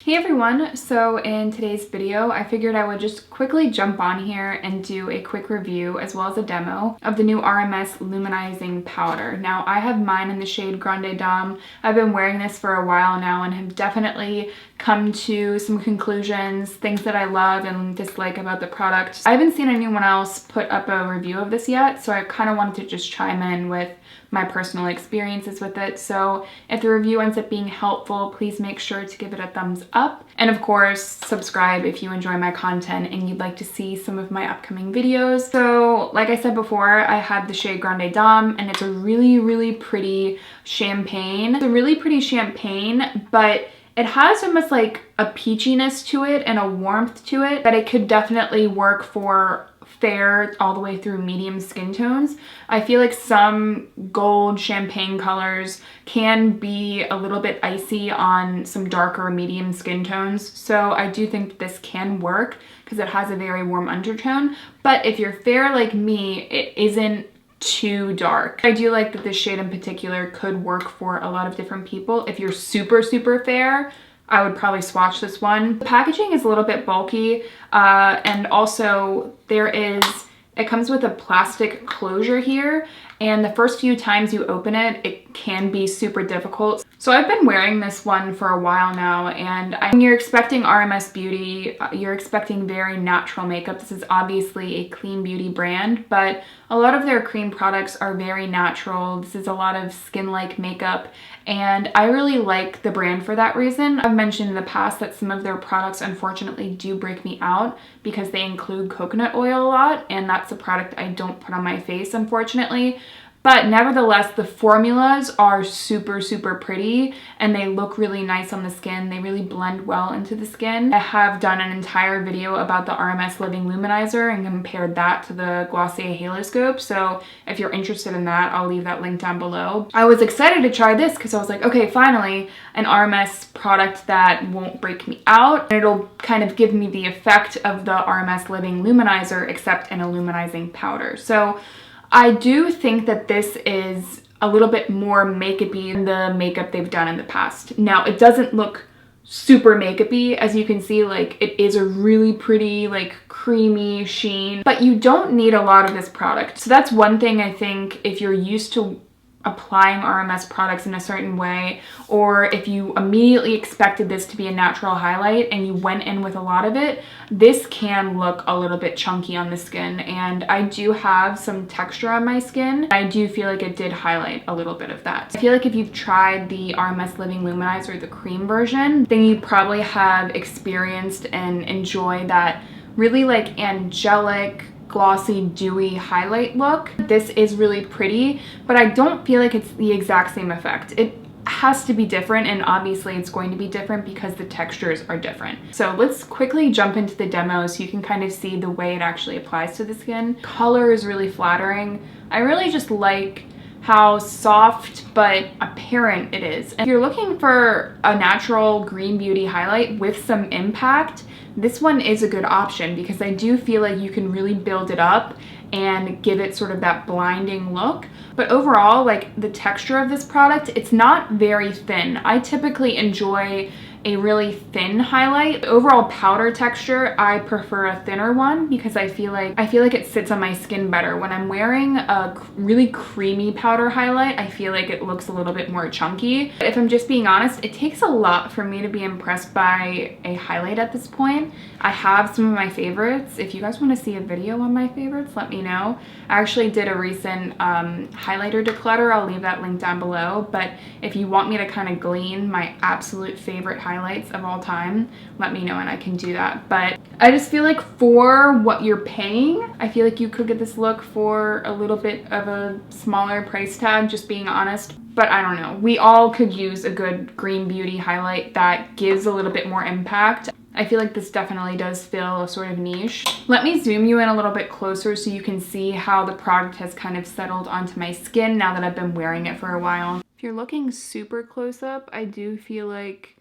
Hey everyone, so in today's video I figured I would just quickly jump on here and do a quick review as well as a demo of the new RMS Luminizing powder. Now I have mine in the shade Grande Dame. I've been wearing this for a while now and have definitely come to some conclusions, things that I love and dislike about the product. I haven't seen anyone else put up a review of this yet, so I kind of wanted to just chime in with my personal experiences with it. So if the review ends up being helpful, please make sure to give it a thumbs up. And of course, subscribe if you enjoy my content and you'd like to see some of my upcoming videos. So like I said before, I had the shade Grande Dame and it's a really pretty champagne. It's a really pretty champagne, but it has almost like a peachiness to it and a warmth to it that it could definitely work for fair all the way through medium skin tones. I feel like some gold champagne colors can be a little bit icy on some darker medium skin tones. So I do think this can work because it has a very warm undertone. But if you're fair like me, it isn't too dark. I do like that this shade in particular could work for a lot of different people. If you're super fair, I would probably swatch this one. The packaging is a little bit bulky and also it comes with a plastic closure here, and the first few times you open it, it can be super difficult. So I've been wearing this one for a while now, and when you're expecting RMS Beauty, you're expecting very natural makeup. This is obviously a clean beauty brand, but a lot of their cream products are very natural. This is a lot of skin-like makeup, and I really like the brand for that reason. I've mentioned in the past that some of their products unfortunately do break me out because they include coconut oil a lot, and that's a product I don't put on my face, unfortunately. But nevertheless, the formulas are super pretty and they look really nice on the skin. They really blend well into the skin. I have done an entire video about the RMS Living Luminizer and compared that to the Glossier Halo Scope. So if you're interested in that, I'll leave that link down below. I was excited to try this because I was like, okay, finally an RMS product that won't break me out. And it'll kind of give me the effect of the RMS Living Luminizer except in a luminizing powder. So I do think that this is a little bit more makeup-y than the makeup they've done in the past. Now, it doesn't look super makeup-y. As you can see, like, it is a really pretty, like, creamy sheen, but you don't need a lot of this product. So that's one thing I think if you're used to applying RMS products in a certain way, or if you immediately expected this to be a natural highlight and you went in with a lot of it, this can look a little bit chunky on the skin, and I do have some texture on my skin. I do feel like it did highlight a little bit of that. I feel like if you've tried the RMS Living Luminizer, the cream version, then you probably have experienced and enjoy that really like angelic, glossy, dewy highlight look. This is really pretty, but I don't feel like it's the exact same effect. It has to be different, and obviously it's going to be different because the textures are different. So let's quickly jump into the demo so you can kind of see the way it actually applies to the skin. Color is really flattering. I really just like how soft but apparent it is. And if you're looking for a natural green beauty highlight with some impact, this one is a good option because I do feel like you can really build it up and give it sort of that blinding look. But overall, like, the texture of this product, it's not very thin. I typically enjoy a really thin highlight. The overall powder texture, I prefer a thinner one because I feel like it sits on my skin better. When I'm wearing a really creamy powder highlight, I feel like it looks a little bit more chunky. But if I'm just being honest, it takes a lot for me to be impressed by a highlight at this point. I have some of my favorites. If you guys want to see a video on my favorites, let me know. I actually did a recent highlighter declutter. I'll leave that link down below. But if you want me to kind of glean my absolute favorite highlights of all time, let me know and I can do that. But I just feel like for what you're paying, I feel like you could get this look for a little bit of a smaller price tag, just being honest. But I don't know, we all could use a good green beauty highlight that gives a little bit more impact. I feel like this definitely does fill a sort of niche. Let me zoom you in a little bit closer so you can see how the product has kind of settled onto my skin now that I've been wearing it for a while. If you're looking super close up, I do feel like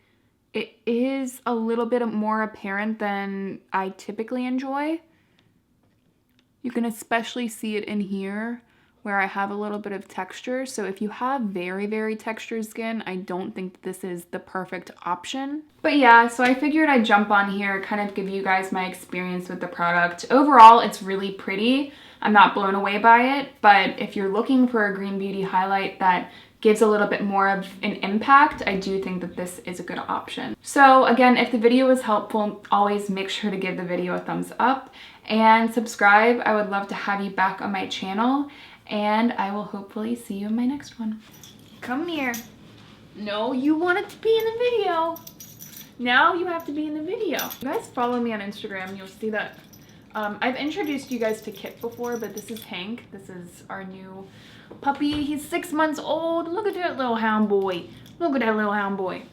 it is a little bit more apparent than I typically enjoy. You can especially see it in here where I have a little bit of texture. So if you have very, very textured skin, I don't think this is the perfect option. But yeah, so I figured I'd jump on here, kind of give you guys my experience with the product. Overall, it's really pretty. I'm not blown away by it, but if you're looking for a green beauty highlight that gives a little bit more of an impact, I do think that this is a good option. So again, if the video was helpful, always make sure to give the video a thumbs up and subscribe. I would love to have you back on my channel, and I will hopefully see you in my next one. Come here. No, you wanted to be in the video. Now you have to be in the video. You guys follow me on Instagram, you'll see that I've introduced you guys to Kit before, but this is Hank. This is our new puppy. He's 6 months old. Look at that little hound boy. Look at that little hound boy.